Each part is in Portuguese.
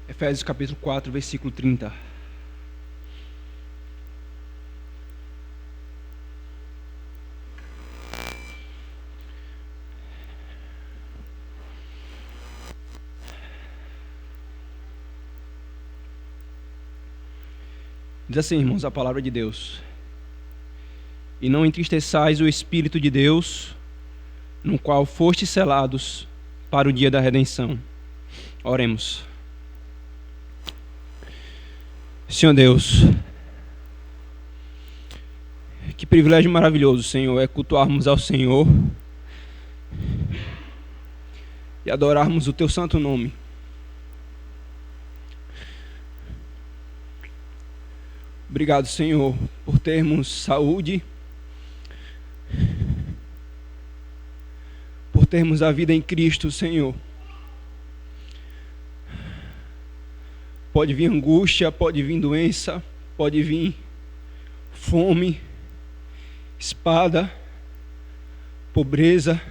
Efésios capítulo 4, versículo 30. Diz assim, irmãos, a palavra de Deus: e não entristeçais o Espírito de Deus, no qual fostes selados para o dia da redenção. Oremos. Senhor Deus, que privilégio maravilhoso, Senhor, é cultuarmos ao Senhor e adorarmos o Teu santo nome. Obrigado, Senhor, por termos saúde, por termos a vida em Cristo, Senhor. Pode vir angústia, pode vir doença, pode vir fome, espada, pobreza,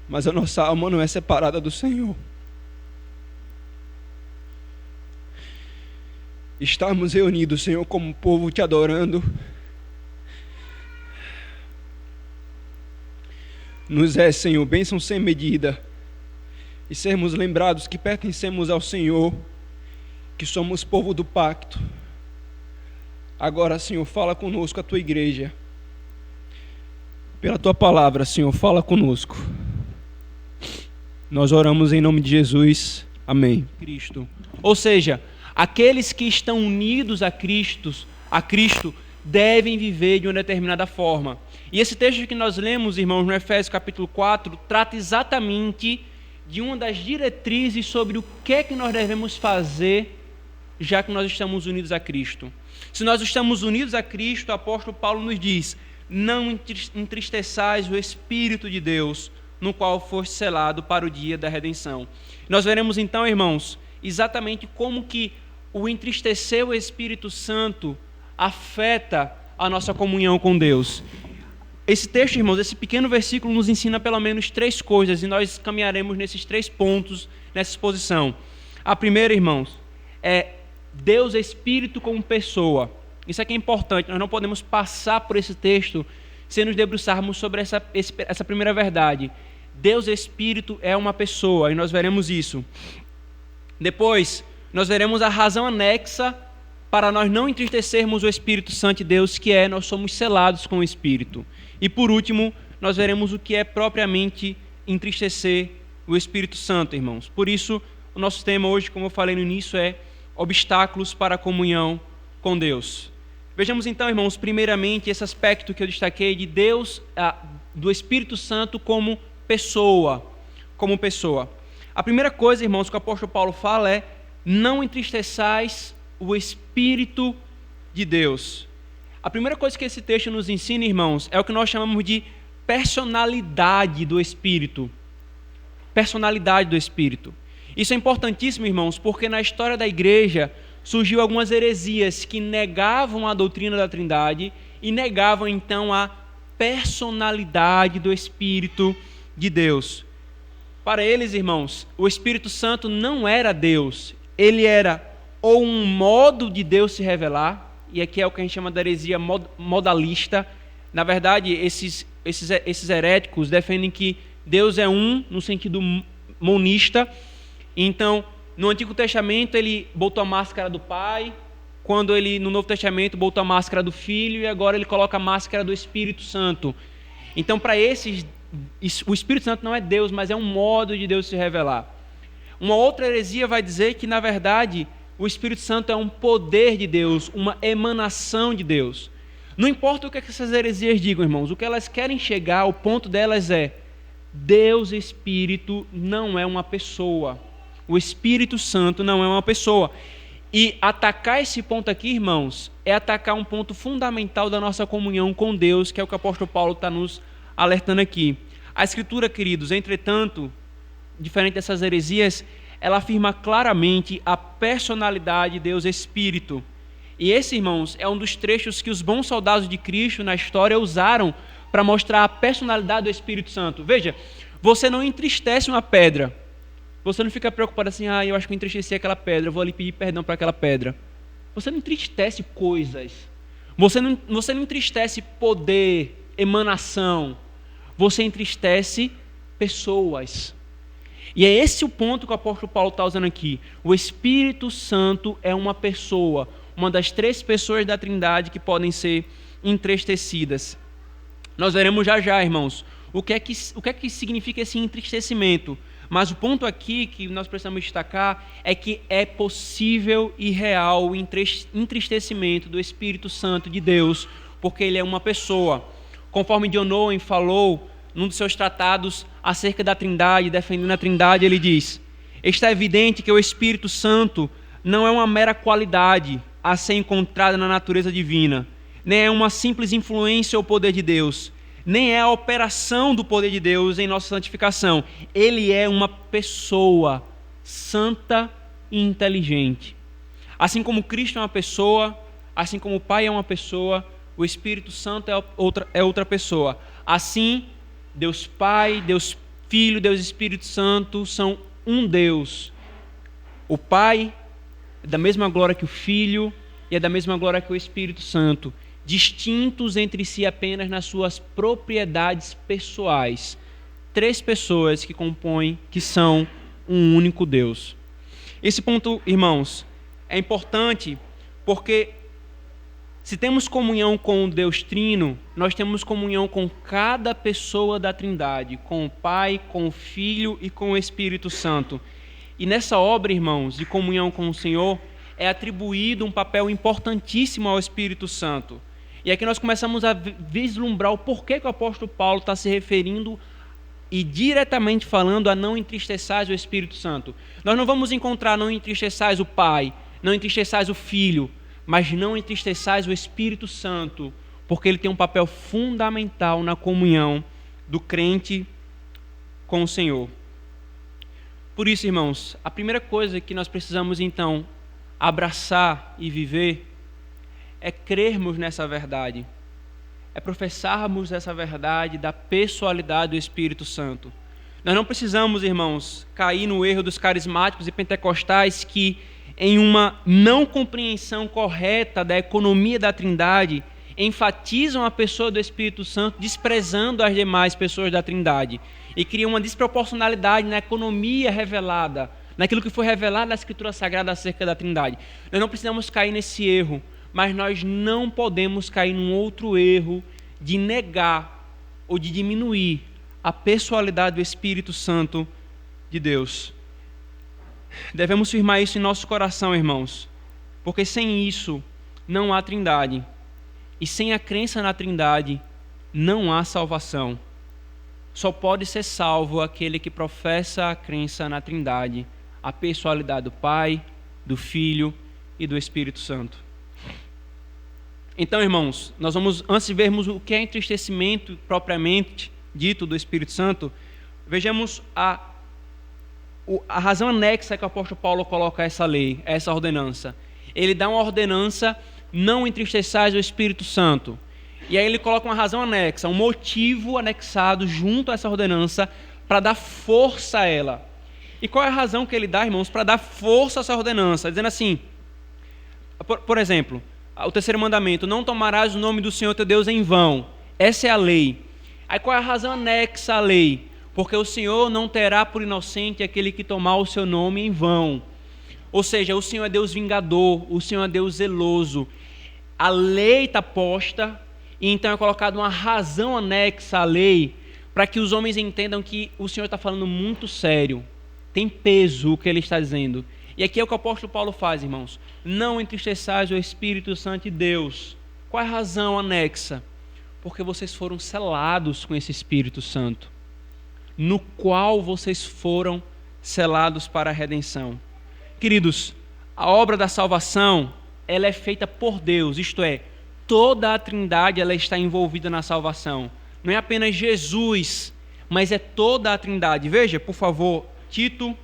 mas a nossa alma não é separada do Senhor. Estarmos reunidos, Senhor, como povo te adorando, nos é, Senhor, bênção sem medida, e sermos lembrados que pertencemos ao Senhor, que somos povo do pacto. Agora, Senhor, fala conosco, a tua igreja, pela tua palavra, Senhor, fala conosco. Nós oramos em nome de Jesus, amém. Cristo. Ou seja, aqueles que estão unidos a Cristo devem viver de uma determinada forma. E esse texto que nós lemos, irmãos, no Efésios capítulo 4, trata exatamente de uma das diretrizes sobre o que é que nós devemos fazer, já que nós estamos unidos a Cristo. Se nós estamos unidos a Cristo, o apóstolo Paulo nos diz: não entristeçais o Espírito de Deus, no qual foste selado para o dia da redenção. Nós veremos então, irmãos, exatamente como que o entristecer o Espírito Santo afeta a nossa comunhão com Deus. Esse texto, irmãos, esse pequeno versículo nos ensina pelo menos 3 coisas, e nós caminharemos nesses 3 pontos, nessa exposição. A primeira, irmãos, é Deus Espírito como pessoa. Isso aqui é importante, nós não podemos passar por esse texto sem nos debruçarmos sobre essa primeira verdade. Deus Espírito é uma pessoa, e nós veremos isso. Depois, nós veremos a razão anexa para nós não entristecermos o Espírito Santo de Deus, que é: nós somos selados com o Espírito. E por último, nós veremos o que é propriamente entristecer o Espírito Santo, irmãos. Por isso, o nosso tema hoje, como eu falei no início, é obstáculos para a comunhão com Deus. Vejamos então, irmãos, primeiramente esse aspecto que eu destaquei de Deus, do Espírito Santo como pessoa. A primeira coisa, irmãos, que o apóstolo Paulo fala é: não entristeçais o Espírito de Deus. A primeira coisa que esse texto nos ensina, irmãos, é o que nós chamamos de personalidade do Espírito. Personalidade do Espírito. Isso é importantíssimo, irmãos, porque na história da igreja surgiu algumas heresias que negavam a doutrina da Trindade e negavam então a personalidade do Espírito de Deus. Para eles, irmãos, o Espírito Santo não era Deus, ele era ou um modo de Deus se revelar, e aqui é o que a gente chama de heresia modalista. Na verdade, esses heréticos defendem que Deus é um, no sentido monista. Então, no Antigo Testamento, ele botou a máscara do Pai, quando ele, no Novo Testamento, botou a máscara do Filho, e agora ele coloca a máscara do Espírito Santo. Então, para esses, o Espírito Santo não é Deus, mas é um modo de Deus se revelar. Uma outra heresia vai dizer que, na verdade, o Espírito Santo é um poder de Deus, uma emanação de Deus. Não importa o que essas heresias digam, irmãos, o que elas querem chegar, o ponto delas é: Deus Espírito não é uma pessoa. O Espírito Santo não é uma pessoa. E atacar esse ponto aqui, irmãos, é atacar um ponto fundamental da nossa comunhão com Deus, que é o que o apóstolo Paulo está nos alertando aqui. A Escritura, queridos, entretanto, diferente dessas heresias, ela afirma claramente a personalidade de Deus Espírito. E esse, irmãos, é um dos trechos que os bons soldados de Cristo na história usaram para mostrar a personalidade do Espírito Santo. Veja, você não entristece uma pedra, Você não fica preocupado assim, eu acho que eu entristeci aquela pedra, eu vou ali pedir perdão para aquela pedra. Você não entristece coisas. Você não entristece poder, emanação. Você entristece pessoas. E é esse o ponto que o apóstolo Paulo está usando aqui. O Espírito Santo é uma pessoa, uma das 3 pessoas da Trindade que podem ser entristecidas. Nós veremos já já, irmãos, o que é que significa esse entristecimento. Mas o ponto aqui que nós precisamos destacar é que é possível e real o entristecimento do Espírito Santo de Deus, porque ele é uma pessoa. Conforme John Owen falou num dos seus tratados acerca da Trindade, defendendo a Trindade, ele diz: está evidente que o Espírito Santo não é uma mera qualidade a ser encontrada na natureza divina, nem é uma simples influência ou poder de Deus, nem é a operação do poder de Deus em nossa santificação. Ele é uma pessoa santa e inteligente. Assim como Cristo é uma pessoa, assim como o Pai é uma pessoa, o Espírito Santo é outra pessoa. Assim, Deus Pai, Deus Filho, Deus Espírito Santo são um Deus. O Pai é da mesma glória que o Filho e é da mesma glória que o Espírito Santo, distintos entre si apenas nas suas propriedades pessoais. 3 pessoas que compõem, que são um único Deus. Esse ponto, irmãos, é importante porque se temos comunhão com o Deus Trino, nós temos comunhão com cada pessoa da Trindade, com o Pai, com o Filho e com o Espírito Santo. E nessa obra, irmãos, de comunhão com o Senhor, é atribuído um papel importantíssimo ao Espírito Santo. E aqui nós começamos a vislumbrar o porquê que o apóstolo Paulo está se referindo e diretamente falando a não entristeçais o Espírito Santo. Nós não vamos encontrar não entristeçais o Pai, não entristeçais o Filho, mas não entristeçais o Espírito Santo, porque ele tem um papel fundamental na comunhão do crente com o Senhor. Por isso, irmãos, a primeira coisa que nós precisamos então abraçar e viver é crermos nessa verdade, é professarmos essa verdade da pessoalidade do Espírito Santo. Nós não precisamos, irmãos, cair no erro dos carismáticos e pentecostais que, em uma não compreensão correta da economia da Trindade, enfatizam a pessoa do Espírito Santo desprezando as demais pessoas da Trindade e criam uma desproporcionalidade na economia revelada, naquilo que foi revelado na Escritura Sagrada acerca da Trindade. Nós não precisamos cair nesse erro, mas nós não podemos cair num outro erro de negar ou de diminuir a pessoalidade do Espírito Santo de Deus. Devemos firmar isso em nosso coração, irmãos, porque sem isso não há Trindade, e sem a crença na Trindade não há salvação. Só pode ser salvo aquele que professa a crença na Trindade, a pessoalidade do Pai, do Filho e do Espírito Santo. Então, irmãos, nós vamos, antes de vermos o que é entristecimento propriamente dito do Espírito Santo, vejamos a razão anexa que o apóstolo Paulo coloca a essa lei, a essa ordenança. Ele dá uma ordenança, não entristeçais o Espírito Santo. E aí ele coloca uma razão anexa, um motivo anexado junto a essa ordenança para dar força a ela. E qual é a razão que ele dá, irmãos, para dar força a essa ordenança? Dizendo assim, por exemplo, o 3º mandamento, não tomarás o nome do Senhor teu Deus em vão. Essa é a lei. Aí qual é a razão anexa à lei? Porque o Senhor não terá por inocente aquele que tomar o seu nome em vão. Ou seja, o Senhor é Deus vingador, o Senhor é Deus zeloso. A lei está posta, e então é colocada uma razão anexa à lei, para que os homens entendam que o Senhor está falando muito sério. Tem peso o que ele está dizendo. E aqui é o que o apóstolo Paulo faz, irmãos. Não entristeçais o Espírito Santo de Deus. Qual é a razão anexa? Porque vocês foram selados com esse Espírito Santo, no qual vocês foram selados para a redenção. Queridos, a obra da salvação, ela é feita por Deus, isto é, toda a Trindade ela está envolvida na salvação. Não é apenas Jesus, mas é toda a Trindade. Veja, por favor, Tito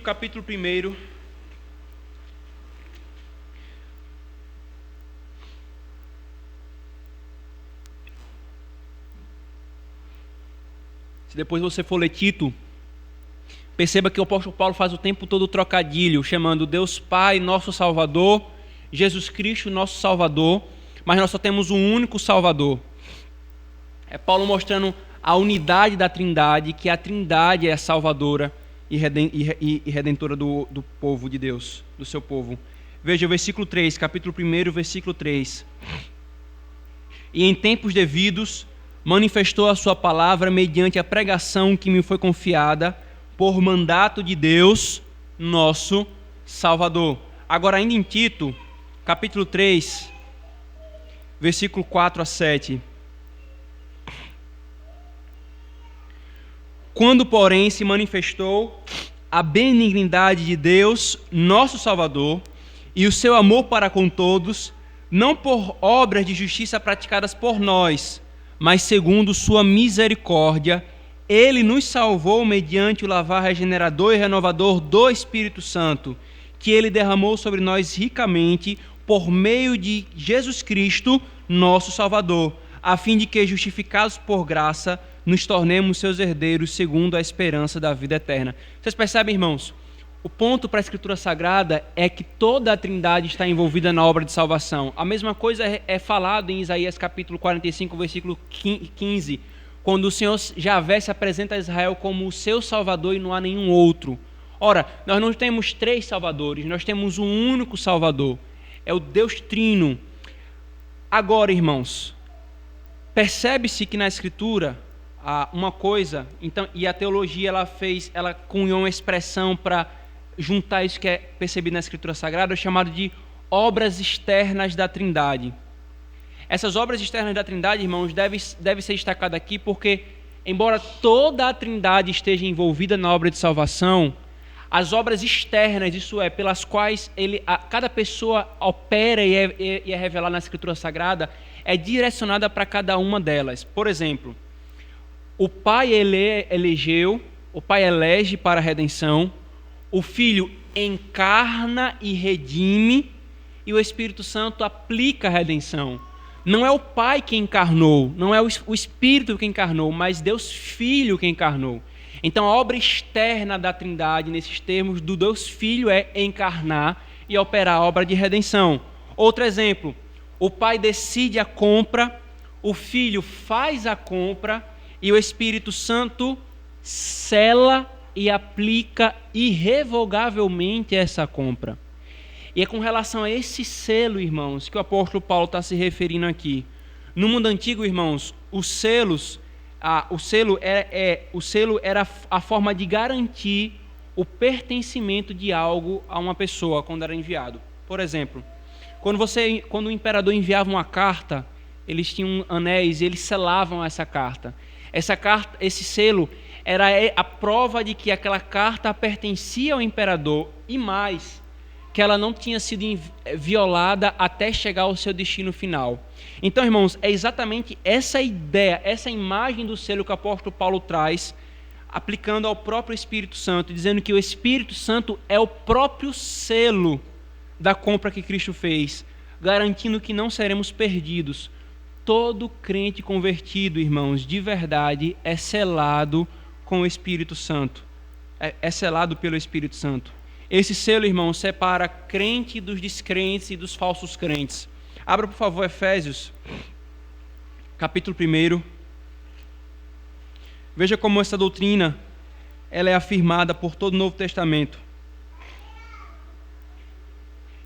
capítulo 1. Se depois você for ler Tito, perceba que o apóstolo Paulo faz o tempo todo trocadilho, chamando Deus Pai, nosso Salvador, Jesus Cristo, nosso Salvador, mas nós só temos um único Salvador. É Paulo mostrando a unidade da Trindade, que a Trindade é a salvadora e redentora do povo de Deus, do seu povo. Veja o versículo 3, capítulo 1, versículo 3. E em tempos devidos manifestou a sua palavra mediante a pregação que me foi confiada por mandato de Deus, nosso Salvador. Agora, ainda em Tito, capítulo 3, versículo 4 a 7. Quando, porém, se manifestou a benignidade de Deus, nosso Salvador, e o seu amor para com todos, não por obras de justiça praticadas por nós, mas segundo sua misericórdia, ele nos salvou mediante o lavar regenerador e renovador do Espírito Santo, que ele derramou sobre nós ricamente por meio de Jesus Cristo, nosso Salvador, a fim de que, justificados por graça, nos tornemos seus herdeiros segundo a esperança da vida eterna. Vocês percebem, irmãos? O ponto para a Escritura Sagrada é que toda a Trindade está envolvida na obra de salvação. A mesma coisa é falado em Isaías capítulo 45, versículo 15, quando o Senhor Javé se apresenta a Israel como o seu Salvador e não há nenhum outro. Ora, nós não temos três Salvadores, nós temos um único Salvador. É o Deus Trino. Agora, irmãos, percebe-se que na Escritura uma coisa, então, e a teologia ela cunhou uma expressão para juntar isso que é percebido na Escritura Sagrada, chamado de obras externas da Trindade. Essas obras externas da Trindade, irmãos, deve ser destacada aqui porque, embora toda a Trindade esteja envolvida na obra de salvação, as obras externas, isso é, pelas quais cada pessoa opera e é revelada na Escritura Sagrada, é direcionada para cada uma delas. Por exemplo, o Pai o Pai elege para a redenção, o Filho encarna e redime, e o Espírito Santo aplica a redenção. Não é o Pai que encarnou, não é o Espírito que encarnou, mas Deus Filho que encarnou. Então a obra externa da Trindade, nesses termos, do Deus Filho é encarnar e operar a obra de redenção. Outro exemplo, o Pai decide a compra, o Filho faz a compra e o Espírito Santo sela e aplica irrevogavelmente essa compra. E é com relação a esse selo, irmãos, que o apóstolo Paulo está se referindo aqui. No mundo antigo, irmãos, o selo era a forma de garantir o pertencimento de algo a uma pessoa quando era enviado. Por exemplo, quando o imperador enviava uma carta, eles tinham anéis e eles selavam essa carta. Esse selo era a prova de que aquela carta pertencia ao imperador e mais, que ela não tinha sido violada até chegar ao seu destino final. Então, irmãos, é exatamente essa ideia, essa imagem do selo que o apóstolo Paulo traz, aplicando ao próprio Espírito Santo, dizendo que o Espírito Santo é o próprio selo da compra que Cristo fez, garantindo que não seremos perdidos. Todo crente convertido, irmãos, de verdade, é selado com o Espírito Santo. É selado pelo Espírito Santo. Esse selo, irmãos, separa crente dos descrentes e dos falsos crentes. Abra, por favor, Efésios, capítulo 1. Veja como essa doutrina ela é afirmada por todo o Novo Testamento.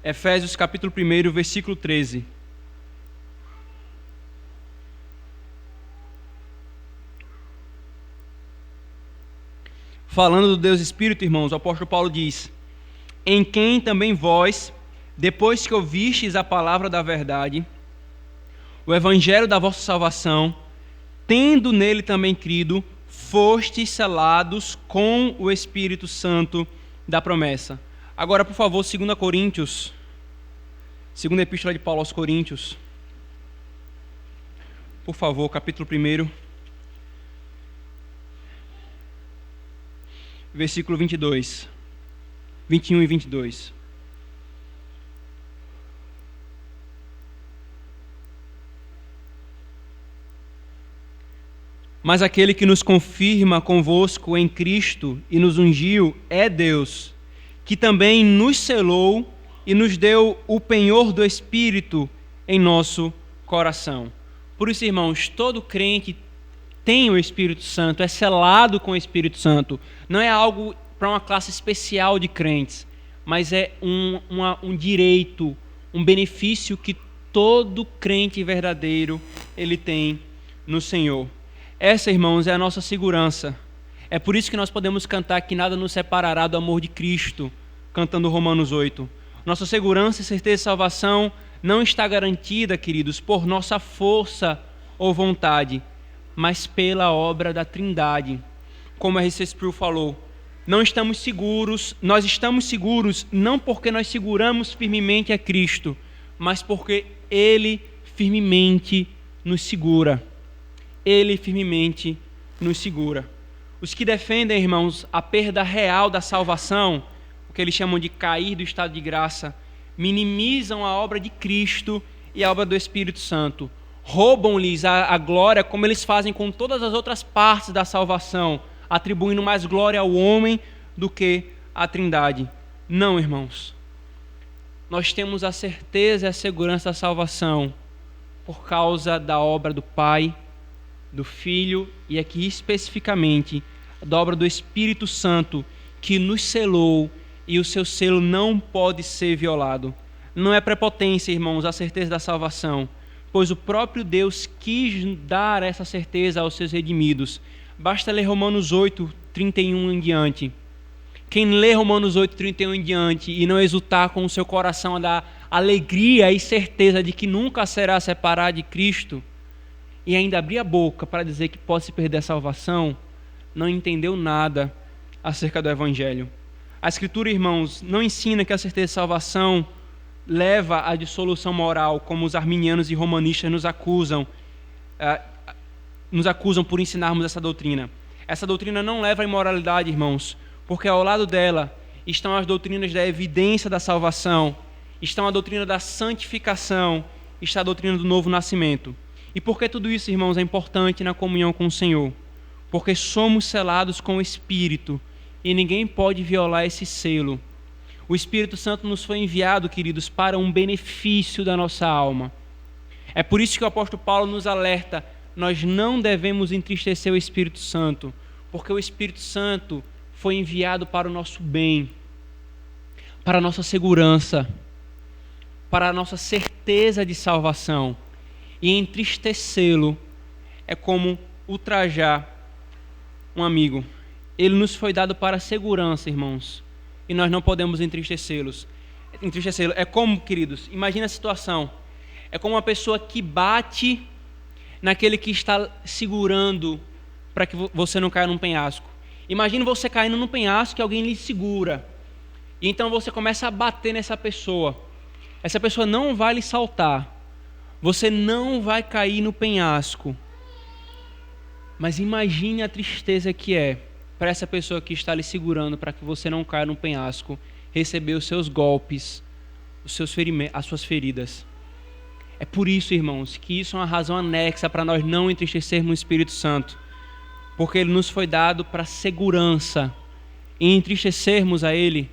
Efésios, capítulo 1, versículo 13. Falando do Deus Espírito, irmãos, o apóstolo Paulo diz: em quem também vós, depois que ouvistes a palavra da verdade, o evangelho da vossa salvação, tendo nele também crido, fostes selados com o Espírito Santo da promessa. Agora, por favor, 2 Coríntios, segunda epístola de Paulo aos Coríntios, por favor, capítulo 1, versículo 22, 21 e 22. Mas aquele que nos confirma convosco em Cristo e nos ungiu é Deus, que também nos selou e nos deu o penhor do Espírito em nosso coração. Por isso, irmãos, todo crente tem o Espírito Santo, é selado com o Espírito Santo. Não é algo para uma classe especial de crentes, mas é um direito, um benefício que todo crente verdadeiro ele tem no Senhor. Essa, irmãos, é a nossa segurança. É por isso que nós podemos cantar que nada nos separará do amor de Cristo, cantando Romanos 8. Nossa segurança e certeza de salvação não está garantida, queridos, por nossa força ou vontade, mas pela obra da Trindade. Como R.C. Sproul falou, nós estamos seguros não porque nós seguramos firmemente a Cristo, mas porque Ele firmemente nos segura. Ele firmemente nos segura. Os que defendem, irmãos, a perda real da salvação, o que eles chamam de cair do estado de graça, minimizam a obra de Cristo e a obra do Espírito Santo. Roubam-lhes a glória como eles fazem com todas as outras partes da salvação, atribuindo mais glória ao homem do que à Trindade. Não, irmãos. Nós temos a certeza e a segurança da salvação por causa da obra do Pai, do Filho e aqui especificamente da obra do Espírito Santo que nos selou e o seu selo não pode ser violado. Não é prepotência, irmãos, a certeza da salvação, pois o próprio Deus quis dar essa certeza aos seus redimidos. Basta ler Romanos 8, 31 em diante. Quem lê Romanos 8, 31 em diante e não exultar com o seu coração da alegria e certeza de que nunca será separado de Cristo, e ainda abrir a boca para dizer que pode se perder a salvação, não entendeu nada acerca do Evangelho. A Escritura, irmãos, não ensina que a certeza de salvação leva à dissolução moral, como os arminianos e romanistas nos acusam por ensinarmos essa doutrina. Essa doutrina não leva à imoralidade, irmãos, porque ao lado dela estão as doutrinas da evidência da salvação, estão a doutrina da santificação, está a doutrina do novo nascimento. E por que tudo isso, irmãos, é importante na comunhão com o Senhor? Porque somos selados com o Espírito e ninguém pode violar esse selo. O Espírito Santo nos foi enviado, queridos, para um benefício da nossa alma. É por isso que o apóstolo Paulo nos alerta, nós não devemos entristecer o Espírito Santo, porque o Espírito Santo foi enviado para o nosso bem, para a nossa segurança, para a nossa certeza de salvação. E entristecê-lo é como ultrajar um amigo. Ele nos foi dado para a segurança, irmãos, e nós não podemos entristecê-lo. É como, queridos, imagina a situação. É como uma pessoa que bate naquele que está segurando para que você não caia num penhasco. Imagina você caindo num penhasco que alguém lhe segura. E então você começa a bater nessa pessoa. Essa pessoa não vai lhe saltar. Você não vai cair no penhasco. Mas imagine a tristeza que é para essa pessoa que está lhe segurando para que você não caia no penhasco, receber os seus golpes, as suas feridas. É por isso, irmãos, que isso é uma razão anexa para nós não entristecermos o Espírito Santo, porque ele nos foi dado para segurança. E entristecermos a ele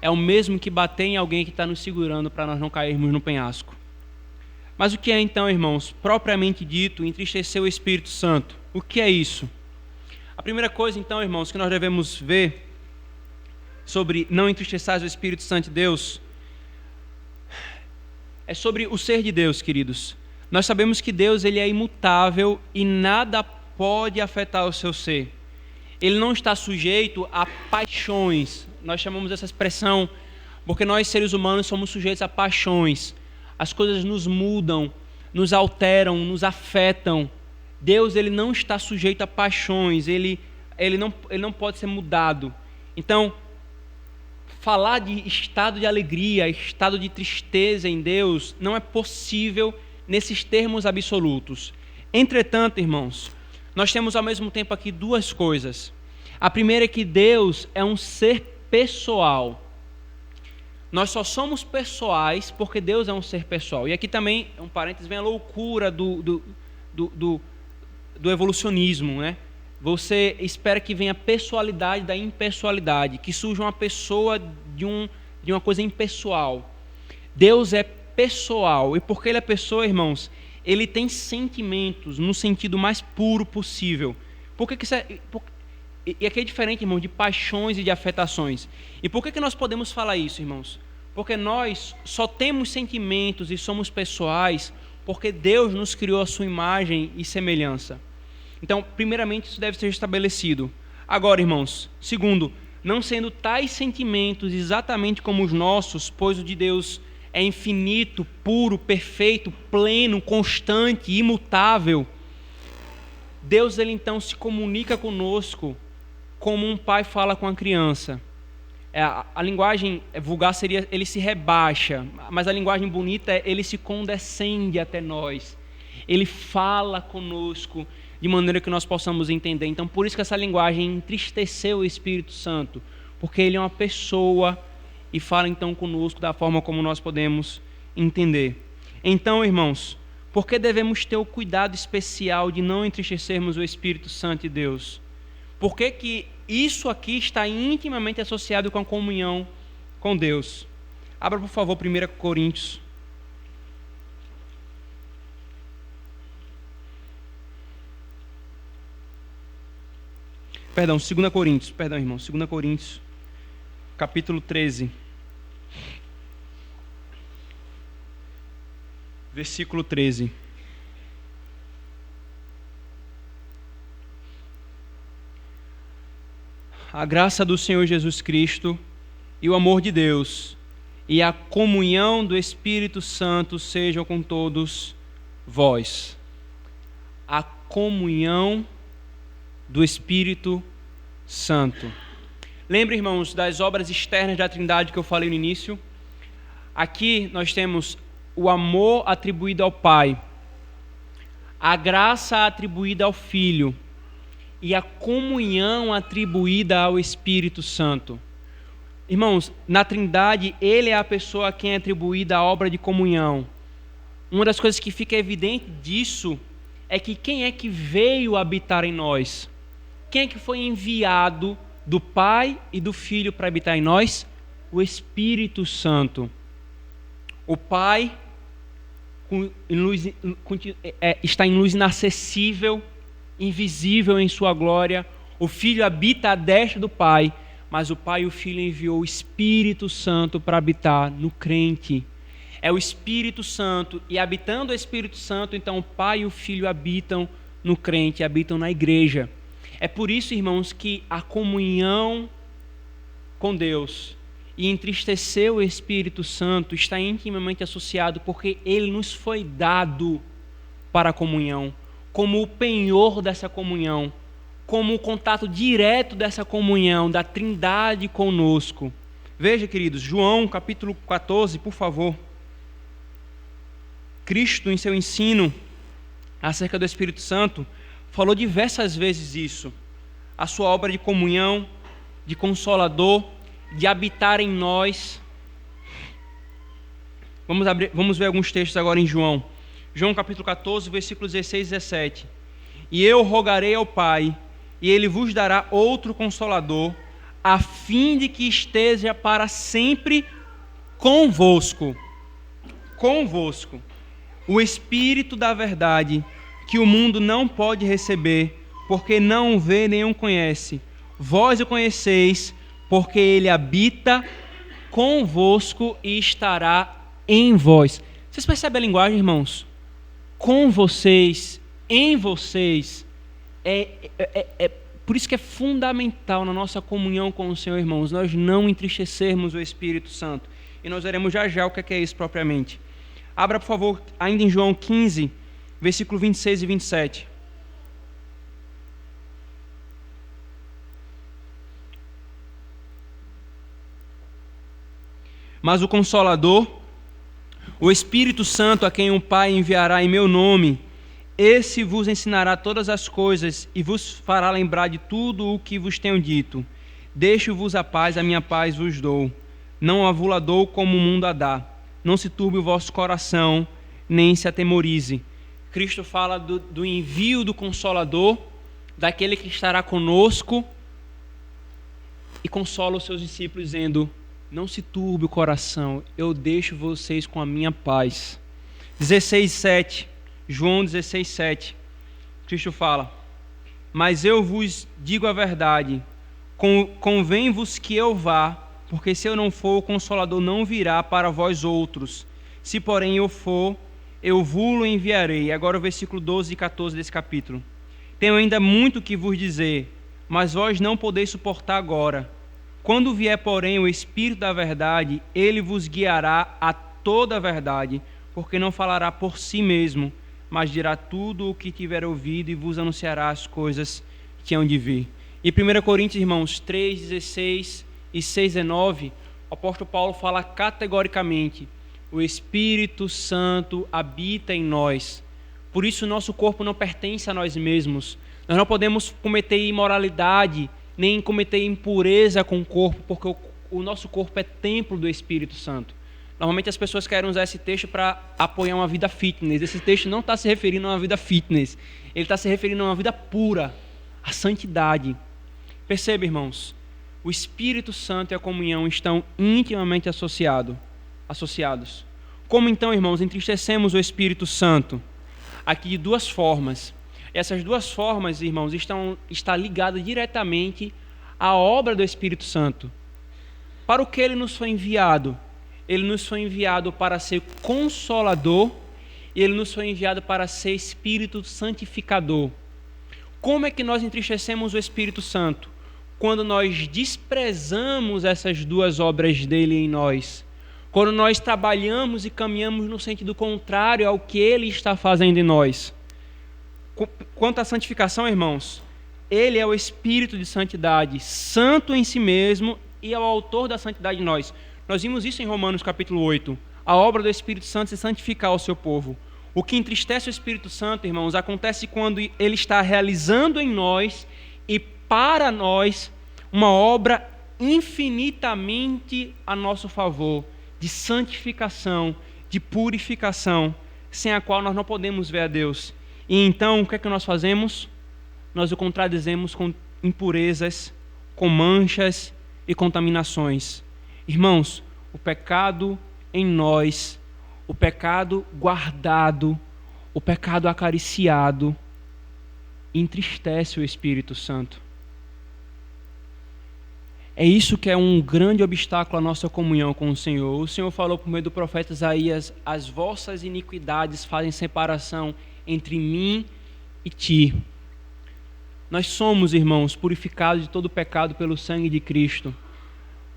é o mesmo que bater em alguém que está nos segurando para nós não cairmos no penhasco. Mas o que é então, irmãos, propriamente dito, entristecer o Espírito Santo? O que é isso? A primeira coisa, então, irmãos, que nós devemos ver sobre não entristecer o Espírito Santo de Deus é sobre o ser de Deus, queridos. Nós sabemos que Deus ele é imutável e nada pode afetar o seu ser. Ele não está sujeito a paixões. Nós chamamos essa expressão porque nós, seres humanos, somos sujeitos a paixões. As coisas nos mudam, nos alteram, nos afetam. Deus ele não está sujeito a paixões, ele não pode ser mudado. Então, falar de estado de alegria, estado de tristeza em Deus, não é possível nesses termos absolutos. Entretanto, irmãos, nós temos ao mesmo tempo aqui duas coisas. A primeira é que Deus é um ser pessoal. Nós só somos pessoais porque Deus é um ser pessoal. E aqui também, um parênteses, vem a loucura do evolucionismo, né? Você espera que venha a pessoalidade da impessoalidade, que surja uma pessoa de uma coisa impessoal. Deus é pessoal, e porque Ele é pessoa, irmãos, Ele tem sentimentos no sentido mais puro possível. Por que isso é... E aqui é diferente, irmão, de paixões e de afetações. E por que nós podemos falar isso, irmãos? Porque nós só temos sentimentos e somos pessoais porque Deus nos criou a sua imagem e semelhança. Então, primeiramente, isso deve ser estabelecido. Agora, irmãos, segundo, não sendo tais sentimentos exatamente como os nossos, pois o de Deus é infinito, puro, perfeito, pleno, constante, imutável. Deus, Ele então se comunica conosco como um pai fala com a criança. A linguagem vulgar seria, ele se rebaixa, mas a linguagem bonita é, ele se condescende até nós. Ele fala conosco de maneira que nós possamos entender. Então, por isso que essa linguagem entristeceu o Espírito Santo, porque Ele é uma pessoa e fala então conosco da forma como nós podemos entender. Então, irmãos, por que devemos ter o cuidado especial de não entristecermos o Espírito Santo de Deus? Por que isso aqui está intimamente associado com a comunhão com Deus? Abra, por favor, 1 Coríntios. Perdão, 2 Coríntios. Perdão, irmão. 2 Coríntios, capítulo 13. Versículo 13. A graça do Senhor Jesus Cristo e o amor de Deus e a comunhão do Espírito Santo sejam com todos vós. A comunhão do Espírito Santo. Lembre, irmãos, das obras externas da Trindade que eu falei no início. Aqui nós temos o amor atribuído ao Pai, a graça atribuída ao Filho e a comunhão atribuída ao Espírito Santo. Irmãos, na Trindade, Ele é a pessoa a quem é atribuída a obra de comunhão. Uma das coisas que fica evidente disso é que quem é que veio habitar em nós? Quem é que foi enviado do Pai e do Filho para habitar em nós? O Espírito Santo. O Pai está em luz inacessível, invisível em sua glória. O Filho habita à destra do Pai, mas o Pai e o Filho enviou o Espírito Santo para habitar no crente. É o Espírito Santo, e habitando o Espírito Santo, então o Pai e o Filho habitam no crente, habitam na igreja. É por isso, irmãos, que a comunhão com Deus e entristecer o Espírito Santo está intimamente associado, porque Ele nos foi dado para a comunhão, como o penhor dessa comunhão, como o contato direto dessa comunhão, da Trindade conosco. Veja, queridos, João capítulo 14, por favor. Cristo, em seu ensino acerca do Espírito Santo, falou diversas vezes isso. A sua obra de comunhão, de consolador, de habitar em nós. Vamos ver alguns textos agora em João. João capítulo 14, versículos 16 e 17. E eu rogarei ao Pai, e Ele vos dará outro Consolador, a fim de que esteja para sempre convosco. Convosco. O Espírito da verdade, que o mundo não pode receber, porque não o vê nem o conhece. Vós o conheceis, porque Ele habita convosco e estará em vós. Vocês percebem a linguagem, irmãos? Com vocês, em vocês. Por isso que é fundamental na nossa comunhão com o Senhor, irmãos, nós não entristecermos o Espírito Santo. E nós veremos já já o que é isso propriamente. Abra, por favor, ainda em João 15, versículo 26 e 27. Mas o Consolador, o Espírito Santo, a quem o Pai enviará em meu nome, esse vos ensinará todas as coisas e vos fará lembrar de tudo o que vos tenho dito. Deixo-vos a paz, a minha paz vos dou. Não a vos dou como o mundo a dá. Não se turbe o vosso coração, nem se atemorize. Cristo fala do envio do Consolador, daquele que estará conosco, e consola os seus discípulos dizendo: não se turbe o coração, eu deixo vocês com a minha paz. 16:7, João 16:7, Cristo fala: mas eu vos digo a verdade, convém-vos que eu vá, porque se eu não for, o Consolador não virá para vós outros. Se porém eu for, eu vos enviarei. Agora o versículo 12 e 14 desse capítulo. Tenho ainda muito que vos dizer, mas vós não podeis suportar agora. Quando vier, porém, o Espírito da verdade, ele vos guiará a toda a verdade, porque não falará por si mesmo, mas dirá tudo o que tiver ouvido e vos anunciará as coisas que hão de vir. E 1 Coríntios, irmãos, 3:16 e 6:19, o apóstolo Paulo fala categoricamente: o Espírito Santo habita em nós. Por isso, nosso corpo não pertence a nós mesmos. Nós não podemos cometer imoralidade, nem cometer impureza com o corpo, porque o nosso corpo é templo do Espírito Santo. Normalmente as pessoas querem usar esse texto para apoiar uma vida fitness. Esse texto não está se referindo a uma vida fitness. Ele está se referindo a uma vida pura, a santidade. Perceba, irmãos, o Espírito Santo e a comunhão estão intimamente associados. Como então, irmãos, entristecemos o Espírito Santo? Aqui de duas formas. Essas duas formas, irmãos, estão ligadas diretamente à obra do Espírito Santo. Para o que ele nos foi enviado? Ele nos foi enviado para ser consolador e ele nos foi enviado para ser Espírito santificador. Como é que nós entristecemos o Espírito Santo? Quando nós desprezamos essas duas obras dele em nós. Quando nós trabalhamos e caminhamos no sentido contrário ao que ele está fazendo em nós. Quanto à santificação, irmãos, ele é o Espírito de santidade, santo em si mesmo e é o autor da santidade em nós. Nós vimos isso em Romanos capítulo 8. A obra do Espírito Santo é santificar o seu povo. O que entristece o Espírito Santo, irmãos, acontece quando ele está realizando em nós e para nós uma obra infinitamente a nosso favor, de santificação, de purificação, sem a qual nós não podemos ver a Deus. E então, o que é que nós fazemos? Nós o contradizemos com impurezas, com manchas e contaminações. Irmãos, o pecado em nós, o pecado guardado, o pecado acariciado, entristece o Espírito Santo. É isso que é um grande obstáculo à nossa comunhão com o Senhor. O Senhor falou por meio do profeta Isaías: as vossas iniquidades fazem separação entre mim e ti. Nós somos, irmãos, purificados de todo pecado pelo sangue de Cristo.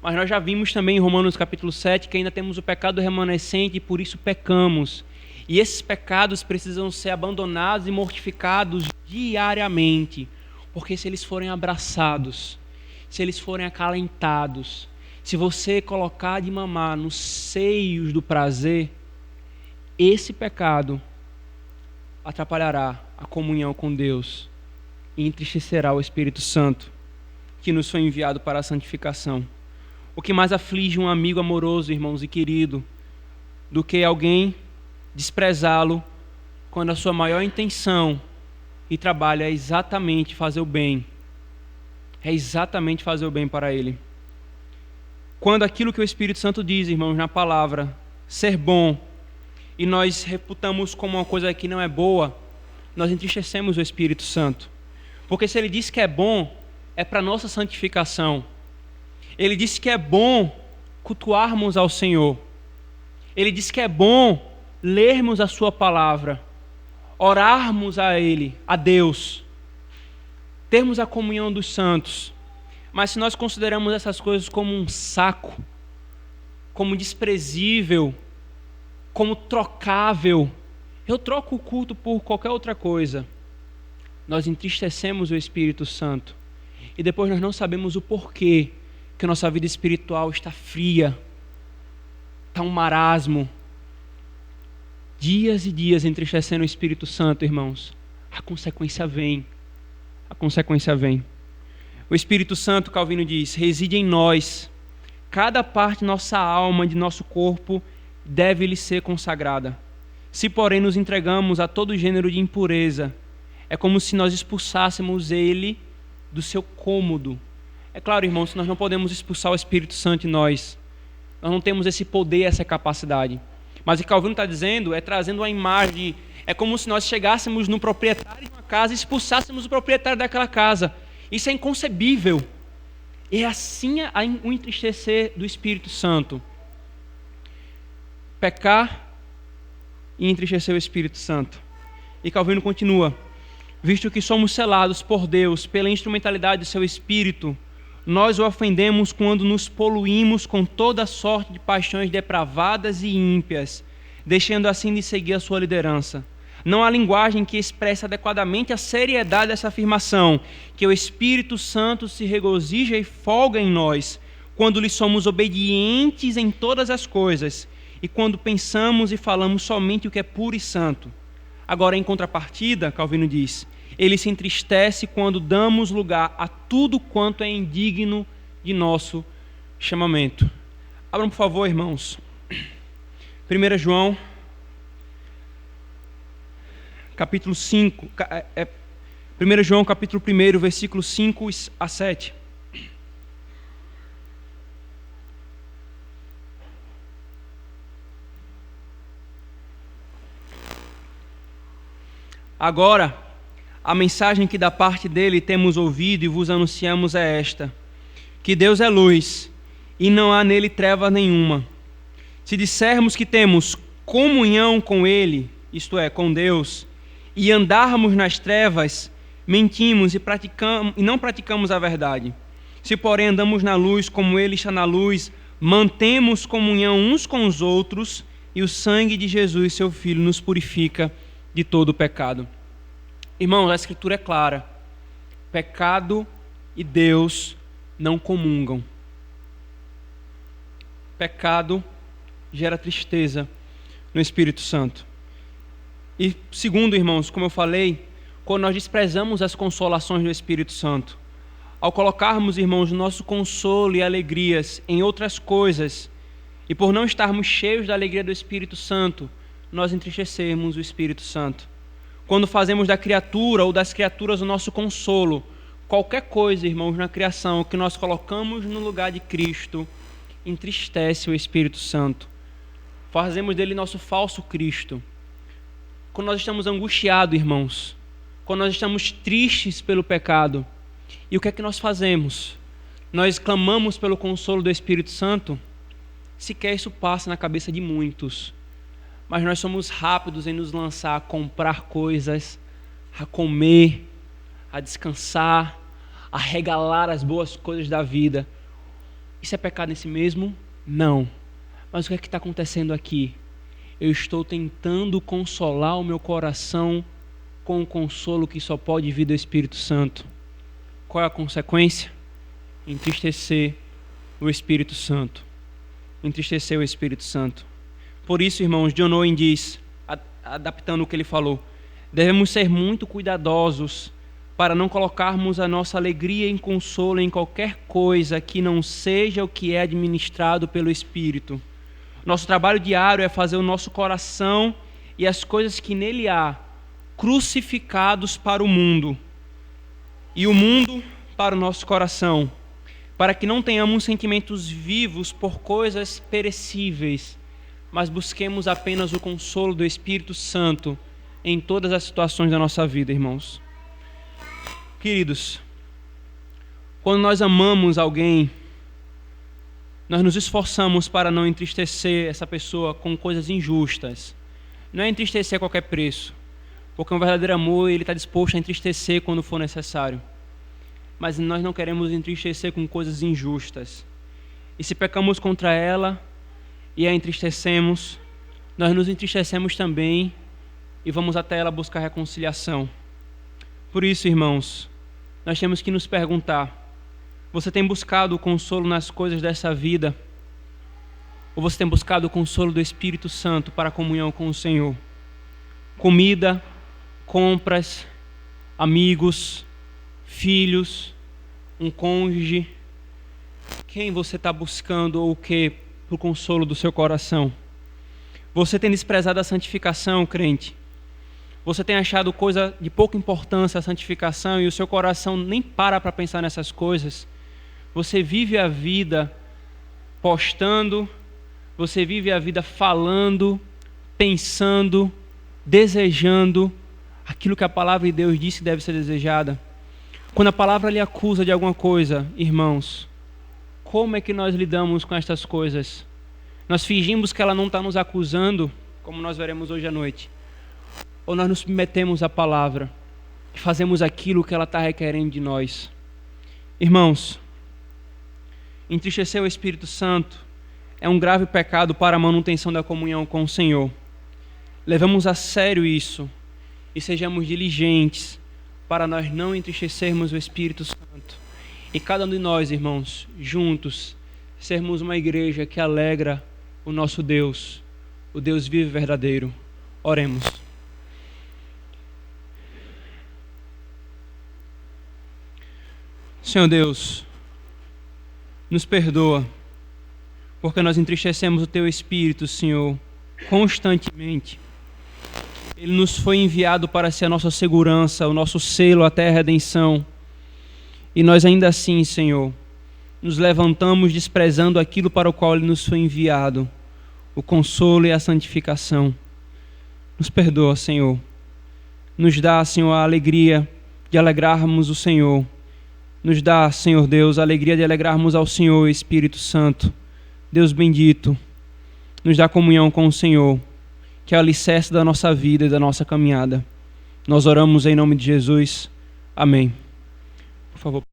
Mas nós já vimos também em Romanos capítulo 7 que ainda temos o pecado remanescente e por isso pecamos. E esses pecados precisam ser abandonados e mortificados diariamente. Porque se eles forem abraçados, se eles forem acalentados, se você colocar de mamar nos seios do prazer, esse pecado atrapalhará a comunhão com Deus e entristecerá o Espírito Santo, que nos foi enviado para a santificação. O que mais aflige um amigo amoroso, irmãos e querido, do que alguém desprezá-lo quando a sua maior intenção e trabalho é exatamente fazer o bem. É exatamente fazer o bem para ele. Quando aquilo que o Espírito Santo diz, irmãos, na palavra, ser bom, e nós reputamos como uma coisa que não é boa, nós entristecemos o Espírito Santo. Porque se ele diz que é bom, é para nossa santificação. Ele disse que é bom cultuarmos ao Senhor. Ele disse que é bom lermos a sua palavra, orarmos a Ele, a Deus, termos a comunhão dos santos. Mas se nós consideramos essas coisas como um saco, como desprezível, como trocável, eu troco o culto por qualquer outra coisa, nós entristecemos o Espírito Santo. E depois nós não sabemos o porquê que a nossa vida espiritual está fria, está um marasmo. Dias e dias entristecendo o Espírito Santo, irmãos. A consequência vem. A consequência vem. O Espírito Santo, Calvino diz, reside em nós. Cada parte de nossa alma, de nosso corpo, deve lhe ser consagrada. Se, porém, nos entregamos a todo gênero de impureza, é como se nós expulsássemos ele do seu cômodo. É claro, irmãos, nós não podemos expulsar o Espírito Santo em nós. Nós não temos esse poder, essa capacidade. Mas o que Calvino está dizendo é trazendo uma imagem. É como se nós chegássemos no proprietário de uma casa e expulsássemos o proprietário daquela casa. Isso é inconcebível. É assim o entristecer do Espírito Santo. Pecar e entristecer o Espírito Santo. E Calvino continua: visto que somos selados por Deus pela instrumentalidade do seu Espírito, nós o ofendemos quando nos poluímos com toda sorte de paixões depravadas e ímpias, deixando assim de seguir a sua liderança. Não há linguagem que expresse adequadamente a seriedade dessa afirmação, que o Espírito Santo se regozija e folga em nós, quando lhe somos obedientes em todas as coisas, e quando pensamos e falamos somente o que é puro e santo. Agora, em contrapartida, Calvino diz, ele se entristece quando damos lugar a tudo quanto é indigno de nosso chamamento. Abram, por favor, irmãos. 1 João, capítulo 5. 1 João, capítulo 1, versículos 5 a 7. Agora, a mensagem que da parte dele temos ouvido e vos anunciamos é esta: que Deus é luz e não há nele treva nenhuma. Se dissermos que temos comunhão com ele, isto é, com Deus, e andarmos nas trevas, mentimos e não praticamos a verdade. Se, porém, andamos na luz como ele está na luz, mantemos comunhão uns com os outros, e o sangue de Jesus, seu Filho, nos purifica de todo o pecado. Irmãos, a Escritura é clara: pecado e Deus não comungam. Pecado gera tristeza no Espírito Santo. E segundo, irmãos, como eu falei, quando nós desprezamos as consolações do Espírito Santo, ao colocarmos, irmãos, nosso consolo e alegrias em outras coisas, e por não estarmos cheios da alegria do Espírito Santo, nós entristecemos o Espírito Santo. Quando fazemos da criatura ou das criaturas o nosso consolo, qualquer coisa, irmãos, na criação que nós colocamos no lugar de Cristo, entristece o Espírito Santo. Fazemos dele nosso falso Cristo. Quando nós estamos angustiados, irmãos, quando nós estamos tristes pelo pecado, e o que é que nós fazemos? Nós clamamos pelo consolo do Espírito Santo? Sequer isso passa na cabeça de muitos. Mas nós somos rápidos em nos lançar a comprar coisas, a comer, a descansar, a regalar as boas coisas da vida. Isso é pecado em si mesmo? Não. Mas o que é que está acontecendo aqui? Eu estou tentando consolar o meu coração com o consolo que só pode vir do Espírito Santo. Qual é a consequência? Entristecer o Espírito Santo. Entristecer o Espírito Santo. Por isso, irmãos, John Owen diz, adaptando o que ele falou, devemos ser muito cuidadosos para não colocarmos a nossa alegria e consolo em qualquer coisa que não seja o que é administrado pelo Espírito. Nosso trabalho diário é fazer o nosso coração e as coisas que nele há crucificados para o mundo e o mundo para o nosso coração, para que não tenhamos sentimentos vivos por coisas perecíveis, mas busquemos apenas o consolo do Espírito Santo em todas as situações da nossa vida, irmãos. Queridos, quando nós amamos alguém, nós nos esforçamos para não entristecer essa pessoa com coisas injustas. Não é entristecer a qualquer preço, porque um verdadeiro amor, ele está disposto a entristecer quando for necessário. Mas nós não queremos entristecer com coisas injustas. E se pecamos contra ela e a entristecemos, nós nos entristecemos também e vamos até ela buscar reconciliação. Por isso, irmãos, nós temos que nos perguntar: você tem buscado o consolo nas coisas dessa vida? Ou você tem buscado o consolo do Espírito Santo para a comunhão com o Senhor? Comida, compras, amigos, filhos, um cônjuge. Quem você está buscando ou o que para o consolo do seu coração? Você tem desprezado a santificação, crente. Você tem achado coisa de pouca importância a santificação e o seu coração nem para pensar nessas coisas. Você vive a vida postando, você vive a vida falando, pensando, desejando aquilo que a palavra de Deus disse que deve ser desejada. Quando a palavra lhe acusa de alguma coisa, irmãos, como é que nós lidamos com estas coisas? Nós fingimos que ela não está nos acusando, como nós veremos hoje à noite. Ou nós nos submetemos à palavra e fazemos aquilo que ela está requerendo de nós. Irmãos, entristecer o Espírito Santo é um grave pecado para a manutenção da comunhão com o Senhor. Levamos a sério isso e sejamos diligentes para nós não entristecermos o Espírito Santo. E cada um de nós, irmãos, juntos, sermos uma igreja que alegra o nosso Deus, o Deus vivo e verdadeiro. Oremos. Senhor Deus, nos perdoa, porque nós entristecemos o Teu Espírito, Senhor, constantemente. Ele nos foi enviado para ser a nossa segurança, o nosso selo até a redenção. E nós ainda assim, Senhor, nos levantamos desprezando aquilo para o qual Ele nos foi enviado, o consolo e a santificação. Nos perdoa, Senhor. Nos dá, Senhor, a alegria de alegrarmos o Senhor. Nos dá, Senhor Deus, a alegria de alegrarmos ao Senhor, Espírito Santo. Deus bendito, nos dá comunhão com o Senhor, que é o alicerce da nossa vida e da nossa caminhada. Nós oramos em nome de Jesus. Amém. Por favor.